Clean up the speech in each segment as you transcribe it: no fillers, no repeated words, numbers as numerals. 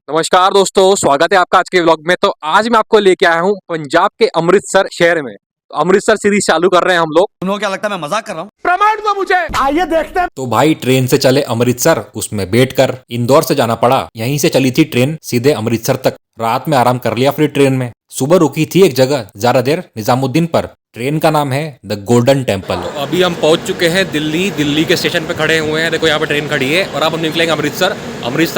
नमस्कार दोस्तों, स्वागत है आपका आज के व्लॉग में। तो आज मैं आपको लेके आया हूँ पंजाब के अमृतसर शहर में। तो अमृतसर सीरीज चालू कर रहे हैं हम लोग। तुमको क्या लगता है मैं मजाक कर रहा हूँ? प्रमाण दो मुझे। आइए देखते हैं। तो भाई ट्रेन से चले अमृतसर, उसमें बैठकर इंदौर से जाना पड़ा। यहीं से चली थी ट्रेन सीधे अमृतसर तक। रात में आराम कर लिया फिर ट्रेन में। सुबह रुकी थी एक जगह ज्यादा देर, निजामुद्दीन पर। ट्रेन का नाम है द गोल्डन टेम्पल। तो अभी हम पहुंच चुके हैं दिल्ली के स्टेशन पे खड़े हुए हैं। देखो यहाँ पे ट्रेन खड़ी है और अब हम निकलेंगे अमृतसर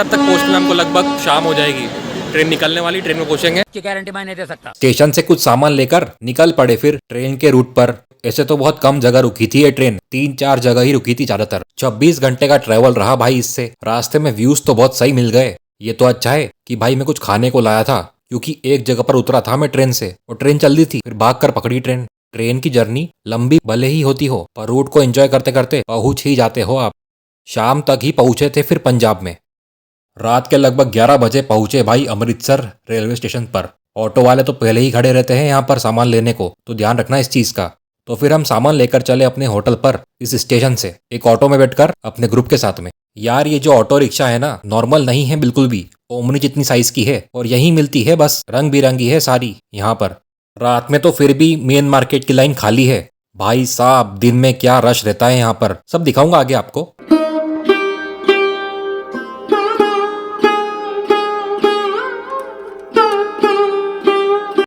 तक पहुंचने में हमको लगभग शाम हो जाएगी। ट्रेन निकलने वाली, ट्रेन में पहुंचेंगे की गारंटी मैं नहीं दे सकता। स्टेशन से कुछ सामान लेकर निकल पड़े फिर ट्रेन के रूट पर। ऐसे तो बहुत कम जगह रुकी थी ये ट्रेन, 3-4 जगह ही रुकी थी ज्यादातर। 26 घंटे का ट्रेवल रहा भाई इससे। रास्ते में व्यूज तो बहुत सही मिल गए। ये तो अच्छा है कि भाई मैं कुछ खाने को लाया था, क्योंकि एक जगह पर उतरा था मैं ट्रेन से और ट्रेन चल रही थी, फिर भाग कर पकड़ी ट्रेन। ट्रेन की जर्नी लंबी भले ही होती हो, पर रूट को एंजॉय करते करते पहुंच ही जाते हो आप। शाम तक ही पहुंचे थे फिर पंजाब में। रात के लगभग 11 बजे पहुंचे भाई अमृतसर रेलवे स्टेशन पर। ऑटो वाले तो पहले ही खड़े रहते हैं यहाँ पर सामान लेने को, तो ध्यान रखना इस चीज का। तो फिर हम सामान लेकर चले अपने होटल पर इस स्टेशन से, एक ऑटो में बैठकर अपने ग्रुप के साथ में। यार ये जो ऑटो रिक्शा है ना, नॉर्मल नहीं है बिल्कुल भी। ओमनी जितनी साइज की है और यही मिलती है, बस रंग बिरंगी है सारी यहाँ पर। रात में तो फिर भी मेन मार्केट की लाइन खाली है भाई साहब। दिन में क्या रश रहता है यहाँ पर, सब दिखाऊंगा आगे आपको।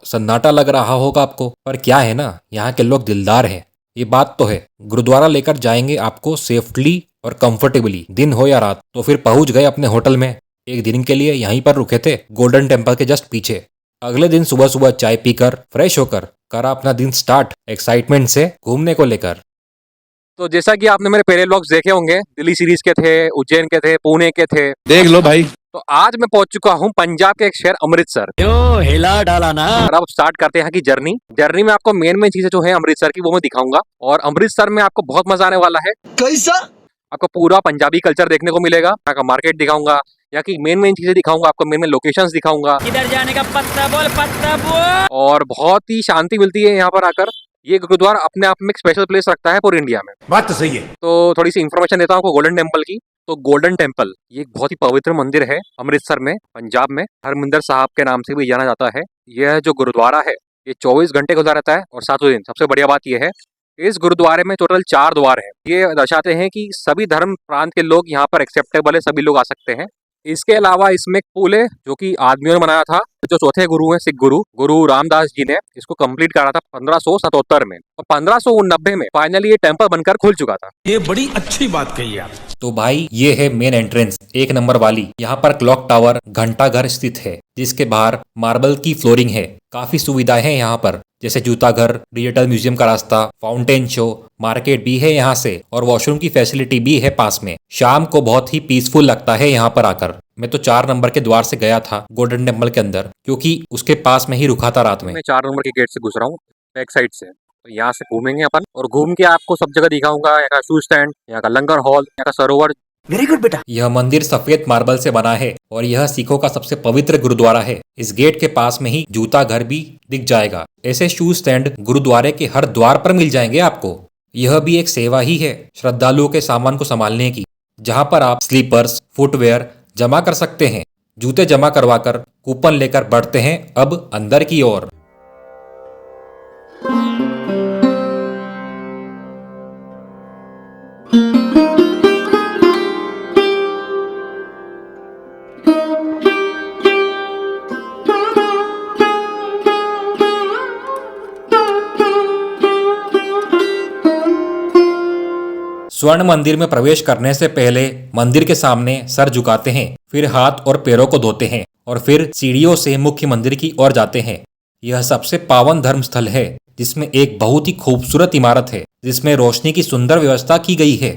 सन्नाटा लग रहा होगा आपको, पर क्या है ना, यहाँ के लोग दिलदार हैं, ये बात तो है। गुरुद्वारा लेकर जाएंगे आपको सेफ्टली और कंफर्टेबली, दिन हो या रात। तो फिर पहुंच गए अपने होटल में। एक दिन के लिए यहीं पर रुके थे, गोल्डन टेम्पल के जस्ट पीछे। अगले दिन सुबह सुबह चाय पीकर फ्रेश होकर करा अपना दिन स्टार्ट एक्साइटमेंट से घूमने को लेकर। तो जैसा कि आपने मेरे पहले व्लॉग्स देखे होंगे, दिल्ली सीरीज के थे, उज्जैन के थे, पुणे के थे, देख लो भाई। तो आज मैं पहुंच चुका हूं पंजाब के एक शहर अमृतसर। हिला डाला ना। और अब स्टार्ट करते हैं यहाँ की जर्नी में आपको मेन चीजें जो है अमृतसर की वो मैं दिखाऊंगा। और अमृतसर में आपको बहुत मजा आने वाला है। कैसा? आपको पूरा पंजाबी कल्चर देखने को मिलेगा। यहाँ का मार्केट दिखाऊंगा, यहाँ की मेन चीजें दिखाऊंगा, आपको मेन लोकेशंस दिखाऊंगा। किधर जाने का पत्ता बोल। और बहुत ही शांति मिलती है यहाँ पर आकर। ये गुरुद्वारा अपने आप में एक स्पेशल प्लेस रखता है पूरे इंडिया में। बात तो सही है। तो थोड़ी सी इन्फॉर्मेशन देता हूँ आपको गोल्डन टेम्पल की। तो गोल्डन टेम्पल ये एक बहुत ही पवित्र मंदिर है अमृतसर में, पंजाब में। हरमिंदर साहब के नाम से भी जाना जाता है। यह जो गुरुद्वारा है ये 24 घंटे खुला रहता है और 7 दिन। सबसे बढ़िया बात यह है, इस गुरुद्वारे में टोटल 4 द्वार है। ये दर्शाते हैं कि सभी धर्म प्रांत के लोग यहाँ पर एक्सेप्टेबल है, सभी लोग आ सकते हैं। इसके अलावा इसमें एक पुल है जो कि आदमियों ने बनाया था। जो चौथे गुरु हैं, सिख गुरु रामदास जी ने इसको कंप्लीट करा था 1577 में, और 1589 में फाइनली ये टेम्पल बनकर खुल चुका था। ये बड़ी अच्छी बात कही आप। तो भाई ये है मेन एंट्रेंस, 1 नंबर वाली। यहाँ पर क्लॉक टावर घंटा घर स्थित है, जिसके बाहर मार्बल की फ्लोरिंग है। काफी सुविधाएं हैं यहाँ पर, जैसे जूता घर, डिजिटल म्यूजियम का रास्ता, फाउंटेन शो, मार्केट भी है यहाँ से, और वॉशरूम की फैसिलिटी भी है पास में। शाम को बहुत ही पीसफुल लगता है यहाँ पर आकर। मैं तो 4 नंबर के द्वार से गया था गोल्डन टेम्पल के अंदर, क्योंकि उसके पास में ही रुका था रात में। मैं 4 नंबर के गेट से घुस रहा हूँ, बैक साइड से। तो यहाँ से घूमेंगे अपन, और घूम के आपको सब जगह दिखाऊंगा। यहाँ का शू स्टैंड, यहाँ का लंगर हॉल, यहाँ का सरोवर। वेरी गुड बेटा। यह मंदिर सफेद मार्बल से बना है और यह सिखों का सबसे पवित्र गुरुद्वारा है। इस गेट के पास में ही जूता घर भी दिख जाएगा। ऐसे शू स्टैंड गुरुद्वारे के हर द्वार पर मिल जाएंगे आपको। यह भी एक सेवा ही है श्रद्धालुओं के सामान को संभालने की, जहां पर आप स्लीपर्स, फुटवेयर जमा कर सकते हैं। जूते जमा करवाकर कूपन लेकर बढ़ते हैं अब अंदर की ओर। स्वर्ण मंदिर में प्रवेश करने से पहले मंदिर के सामने सर झुकाते हैं, फिर हाथ और पैरों को धोते हैं और फिर सीढ़ियों से मुख्य मंदिर की ओर जाते हैं। यह सबसे पावन धर्म स्थल है जिसमें एक बहुत ही खूबसूरत इमारत है जिसमें रोशनी की सुंदर व्यवस्था की गई है।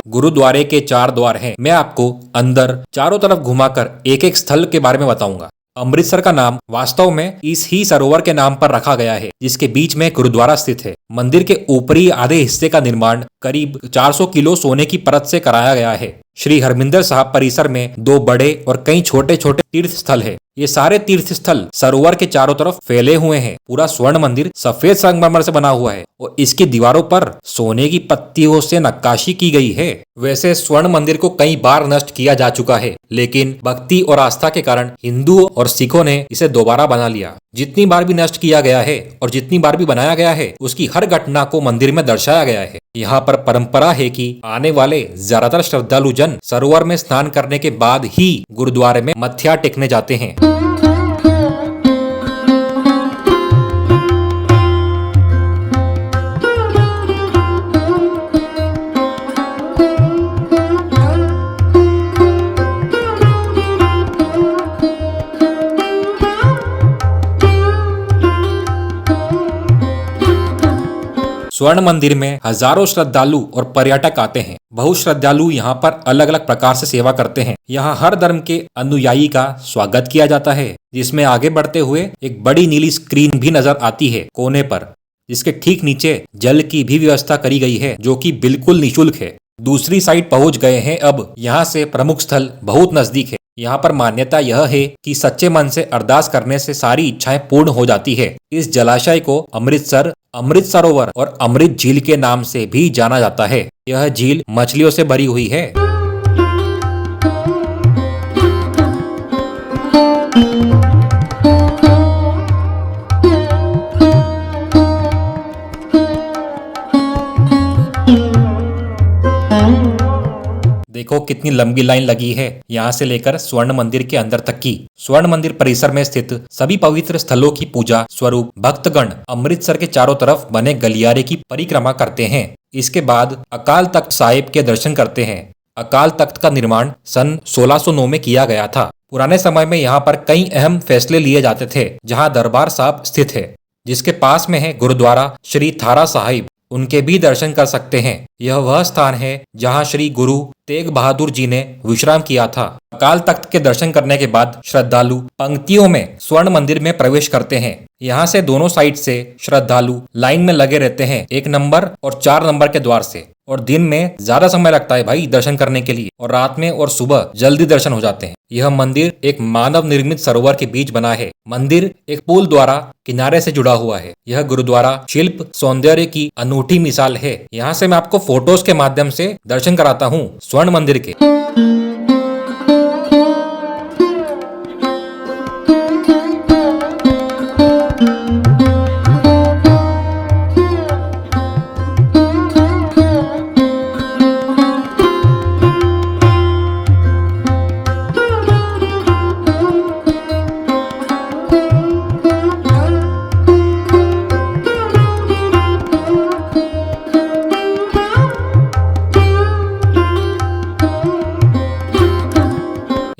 गुरुद्वारे के 4 द्वार हैं। मैं आपको अंदर चारों तरफ घुमाकर एक एक स्थल के बारे में बताऊंगा। अमृतसर का नाम वास्तव में इस ही सरोवर के नाम पर रखा गया है जिसके बीच में गुरुद्वारा स्थित है। मंदिर के ऊपरी आधे हिस्से का निर्माण करीब 400 किलो सोने की परत से कराया गया है। श्री हरमिंदर साहब परिसर में 2 बड़े और कई छोटे छोटे तीर्थ स्थल है। ये सारे तीर्थ स्थल सरोवर के चारों तरफ फैले हुए हैं। पूरा स्वर्ण मंदिर सफेद संगमरमर से बना हुआ है और इसकी दीवारों पर सोने की पत्तियों से नक्काशी की गई है। वैसे स्वर्ण मंदिर को कई बार नष्ट किया जा चुका है, लेकिन भक्ति और आस्था के कारण हिंदुओं और सिखों ने इसे दोबारा बना लिया। जितनी बार भी नष्ट किया गया है और जितनी बार भी बनाया गया है, उसकी हर घटना को मंदिर में दर्शाया गया है। यहाँ पर परंपरा है कि आने वाले ज्यादातर श्रद्धालु जन सरोवर में स्नान करने के बाद ही गुरुद्वारे में मत्था टेकने जाते हैं। स्वर्ण मंदिर में हजारों श्रद्धालु और पर्यटक आते हैं। बहुत श्रद्धालु यहाँ पर अलग अलग प्रकार से सेवा करते हैं। यहाँ हर धर्म के अनुयायी का स्वागत किया जाता है, जिसमें आगे बढ़ते हुए एक बड़ी नीली स्क्रीन भी नजर आती है कोने पर, जिसके ठीक नीचे जल की भी व्यवस्था करी गई है जो कि बिल्कुल निःशुल्क है। दूसरी साइड पहुंच गए हैं अब। यहाँ से प्रमुख स्थल बहुत नजदीक है। यहाँ पर मान्यता यह है कि सच्चे मन से अरदास करने से सारी इच्छाएं पूर्ण हो जाती है। इस जलाशय को अमृतसर, अमृत सरोवर और अमृत झील के नाम से भी जाना जाता है। यह झील मछलियों से भरी हुई है। देखो कितनी लंबी लाइन लगी है यहाँ से लेकर स्वर्ण मंदिर के अंदर तक की। स्वर्ण मंदिर परिसर में स्थित सभी पवित्र स्थलों की पूजा स्वरूप भक्तगण अमृतसर के चारों तरफ बने गलियारे की परिक्रमा करते हैं। इसके बाद अकाल तख्त साहिब के दर्शन करते हैं। अकाल तख्त का निर्माण सन 1609 में किया गया था। पुराने समय में यहाँ पर कई अहम फैसले लिए जाते थे। जहाँ दरबार साहब स्थित है, जिसके पास में है गुरुद्वारा श्री थारा साहिब, उनके भी दर्शन कर सकते हैं। यह वह स्थान है जहां श्री गुरु तेग बहादुर जी ने विश्राम किया था। अकाल तख्त के दर्शन करने के बाद श्रद्धालु पंक्तियों में स्वर्ण मंदिर में प्रवेश करते हैं। यहाँ से दोनों साइड से श्रद्धालु लाइन में लगे रहते हैं, 1 नंबर और 4 नंबर के द्वार से। और दिन में ज्यादा समय लगता है भाई दर्शन करने के लिए, और रात में और सुबह जल्दी दर्शन हो जाते हैं। यह मंदिर एक मानव निर्मित सरोवर के बीच बना है। मंदिर एक पुल द्वारा किनारे से जुड़ा हुआ है। यह गुरुद्वारा शिल्प सौंदर्य की अनूठी मिसाल है। यहाँ से मैं आपको फोटोज के माध्यम से दर्शन कराता हूँ स्वर्ण मंदिर के।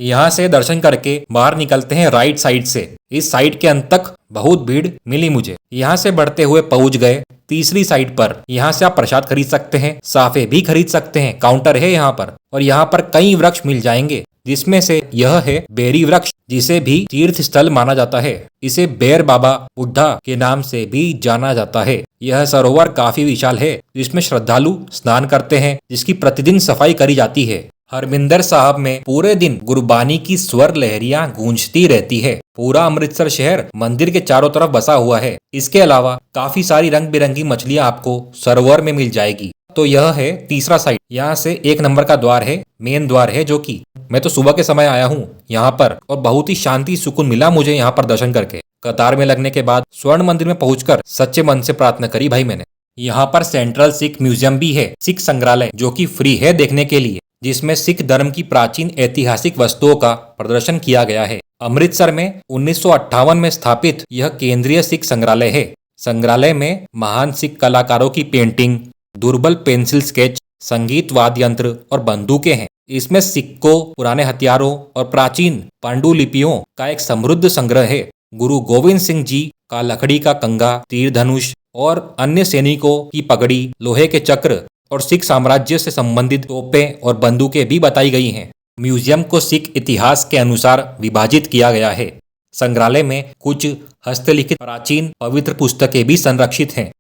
यहाँ से दर्शन करके बाहर निकलते हैं राइट साइड से। इस साइड के अंत तक बहुत भीड़ मिली मुझे। यहाँ से बढ़ते हुए पहुंच गए तीसरी साइड पर। यहाँ से आप प्रसाद खरीद सकते हैं, साफे भी खरीद सकते हैं, काउंटर है यहाँ पर। और यहाँ पर कई वृक्ष मिल जाएंगे, जिसमें से यह है बेरी वृक्ष, जिसे भी तीर्थ स्थल माना जाता है। इसे बेर बाबा बुड्ढा के नाम से भी जाना जाता है। यह सरोवर काफी विशाल है, जिसमें श्रद्धालु स्नान करते हैं, जिसकी प्रतिदिन सफाई करी जाती है। हरमिंदर साहब में पूरे दिन गुरबानी की स्वर लहरियां गूंजती रहती है। पूरा अमृतसर शहर मंदिर के चारों तरफ बसा हुआ है। इसके अलावा काफी सारी रंग बिरंगी मछलियां आपको सरोवर में मिल जाएगी। तो यह है तीसरा साइड। यहाँ से 1 नंबर का द्वार है, मेन द्वार है, जो कि मैं तो सुबह के समय आया हूँ यहाँ पर, और बहुत ही शांति सुकून मिला मुझे यहाँ पर दर्शन करके। कतार में लगने के बाद स्वर्ण मंदिर में पहुंचकर सच्चे मन से प्रार्थना करी भाई मैंने। यहाँ पर सेंट्रल सिख म्यूजियम भी है, सिख संग्रहालय, जो कि फ्री है देखने के लिए, जिसमें सिख धर्म की प्राचीन ऐतिहासिक वस्तुओं का प्रदर्शन किया गया है। अमृतसर में 1958 में स्थापित यह केंद्रीय सिख संग्रहालय है। संग्रहालय में महान सिख कलाकारों की पेंटिंग, दुर्बल पेंसिल स्केच, संगीत वाद्य यंत्र और बंदूकें हैं। इसमें सिक्कों, पुराने हथियारों और प्राचीन पांडुलिपियों का एक समृद्ध संग्रह है। गुरु गोविंद सिंह जी का लकड़ी का कंगा, तीर धनुष और अन्य सैनिकों की पगड़ी, लोहे के चक्र और सिख साम्राज्य से संबंधित तोपें और बंदूकें भी बताई गई हैं। म्यूजियम को सिख इतिहास के अनुसार विभाजित किया गया है। संग्रहालय में कुछ हस्तलिखित प्राचीन पवित्र पुस्तकें भी संरक्षित हैं।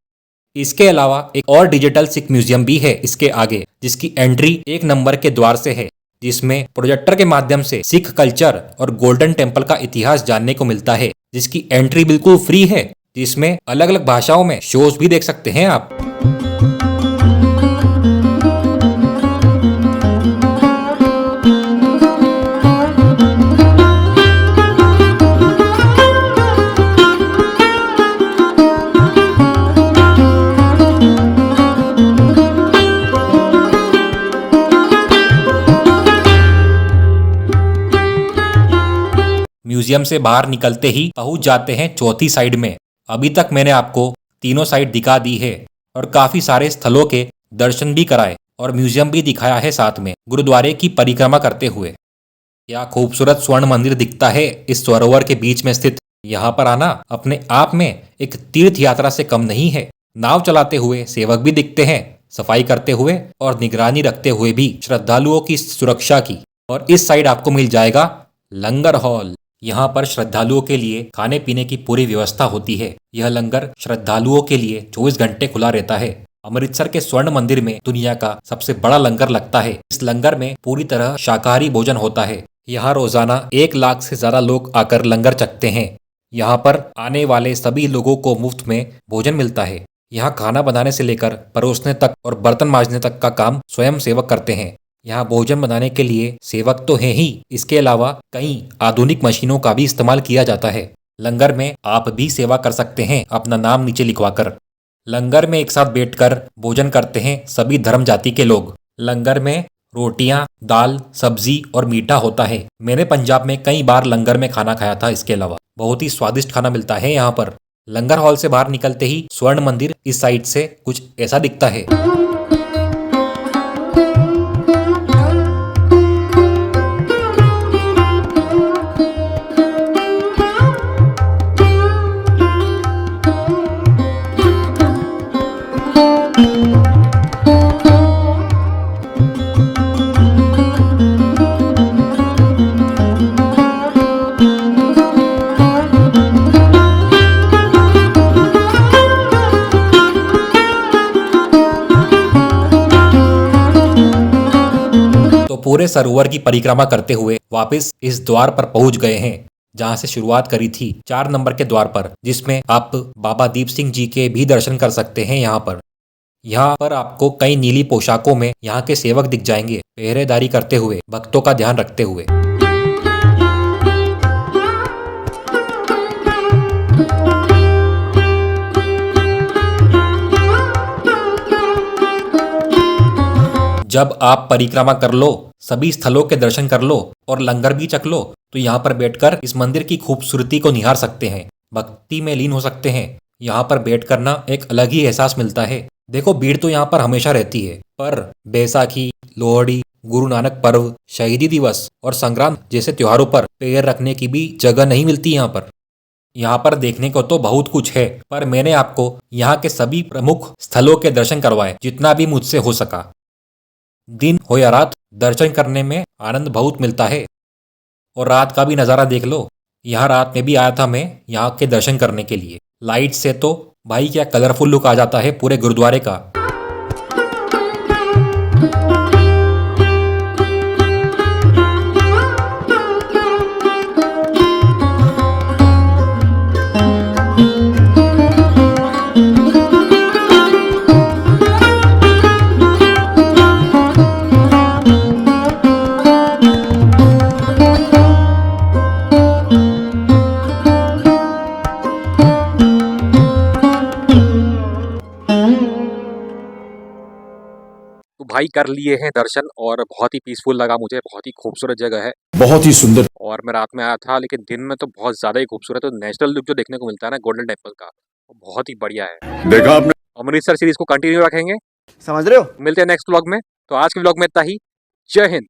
इसके अलावा एक और डिजिटल सिख म्यूजियम भी है इसके आगे, जिसकी एंट्री 1 नंबर के द्वार से है, जिसमें प्रोजेक्टर के माध्यम से सिख कल्चर और गोल्डन टेम्पल का इतिहास जानने को मिलता है, जिसकी एंट्री बिल्कुल फ्री है, जिसमें अलग अलग भाषाओं में शोज भी देख सकते हैं आप। म्यूजियम से बाहर निकलते ही पहुंच जाते हैं चौथी साइड में। अभी तक मैंने आपको तीनों साइड दिखा दी है और काफी सारे स्थलों के दर्शन भी कराए और म्यूजियम भी दिखाया है साथ में, गुरुद्वारे की परिक्रमा करते हुए। क्या खूबसूरत स्वर्ण मंदिर दिखता है इस सरोवर के बीच में स्थित। यहाँ पर आना अपने आप में एक तीर्थ यात्रा से कम नहीं है। नाव चलाते हुए सेवक भी दिखते हैं, सफाई करते हुए और निगरानी रखते हुए भी श्रद्धालुओं की सुरक्षा की। और इस साइड आपको मिल जाएगा लंगर हॉल। यहाँ पर श्रद्धालुओं के लिए खाने पीने की पूरी व्यवस्था होती है। यह लंगर श्रद्धालुओं के लिए 24 घंटे खुला रहता है। अमृतसर के स्वर्ण मंदिर में दुनिया का सबसे बड़ा लंगर लगता है। इस लंगर में पूरी तरह शाकाहारी भोजन होता है। यहाँ रोजाना 1 लाख से ज्यादा लोग आकर लंगर चखते हैं। यहाँ पर आने वाले सभी लोगों को मुफ्त में भोजन मिलता है। यहाँ खाना बनाने से लेकर परोसने तक और बर्तन मांजने तक का काम स्वयं सेवक करते हैं। यहाँ भोजन बनाने के लिए सेवक तो है ही, इसके अलावा कई आधुनिक मशीनों का भी इस्तेमाल किया जाता है। लंगर में आप भी सेवा कर सकते हैं अपना नाम नीचे लिखवाकर। लंगर में एक साथ बैठकर भोजन करते हैं सभी धर्म जाति के लोग। लंगर में रोटियां, दाल, सब्जी और मीठा होता है। मैंने पंजाब में कई बार लंगर में खाना खाया था। इसके अलावा बहुत ही स्वादिष्ट खाना मिलता है यहाँ पर। लंगर हॉल से बाहर निकलते ही स्वर्ण मंदिर इस साइड से कुछ ऐसा दिखता है। पूरे सरोवर की परिक्रमा करते हुए वापस इस द्वार पर पहुंच गए हैं जहां से शुरुआत करी थी, 4 नंबर के द्वार पर, जिसमें आप बाबा दीप सिंह जी के भी दर्शन कर सकते हैं। यहाँ पर आपको कई नीली पोशाकों में यहाँ के सेवक दिख जाएंगे, पहरेदारी करते हुए, भक्तों का ध्यान रखते हुए। जब आप परिक्रमा कर लो, सभी स्थलों के दर्शन कर लो और लंगर भी चख लो, तो यहाँ पर बैठकर इस मंदिर की खूबसूरती को निहार सकते हैं, भक्ति में लीन हो सकते हैं। यहाँ पर बैठकर ना एक अलग ही एहसास मिलता है। देखो, भीड़ तो यहाँ पर हमेशा रहती है, पर बैसाखी, लोहड़ी, गुरु नानक पर्व, शहीदी दिवस और संक्रांत जैसे त्योहारों पर पैर रखने की भी जगह नहीं मिलती। यहाँ पर देखने को तो बहुत कुछ है, पर मैंने आपको यहाँ के सभी प्रमुख स्थलों के दर्शन करवाए जितना भी मुझसे हो सका। दिन हो या रात, दर्शन करने में आनंद बहुत मिलता है। और रात का भी नज़ारा देख लो। यहाँ रात में भी आया था मैं यहाँ के दर्शन करने के लिए। लाइट से तो भाई क्या कलरफुल लुक आ जाता है पूरे गुरुद्वारे का। भाई कर लिए हैं दर्शन और बहुत ही पीसफुल लगा मुझे, बहुत ही खूबसूरत जगह है। बहुत ही सुंदर। और मैं रात में आया था लेकिन दिन में तो बहुत ज्यादा ही खूबसूरत है। तो नेचुरल लुक जो देखने को मिलता है ना गोल्डन टेम्पल का, वो बहुत ही बढ़िया है। देखा आपने। अमृतसर सीरीज को कंटिन्यू रखेंगे, समझ रहे हो? मिलते हैं नेक्स्ट व्लॉग में। तो आज के व्लॉग में इतना ही। जय हिंद।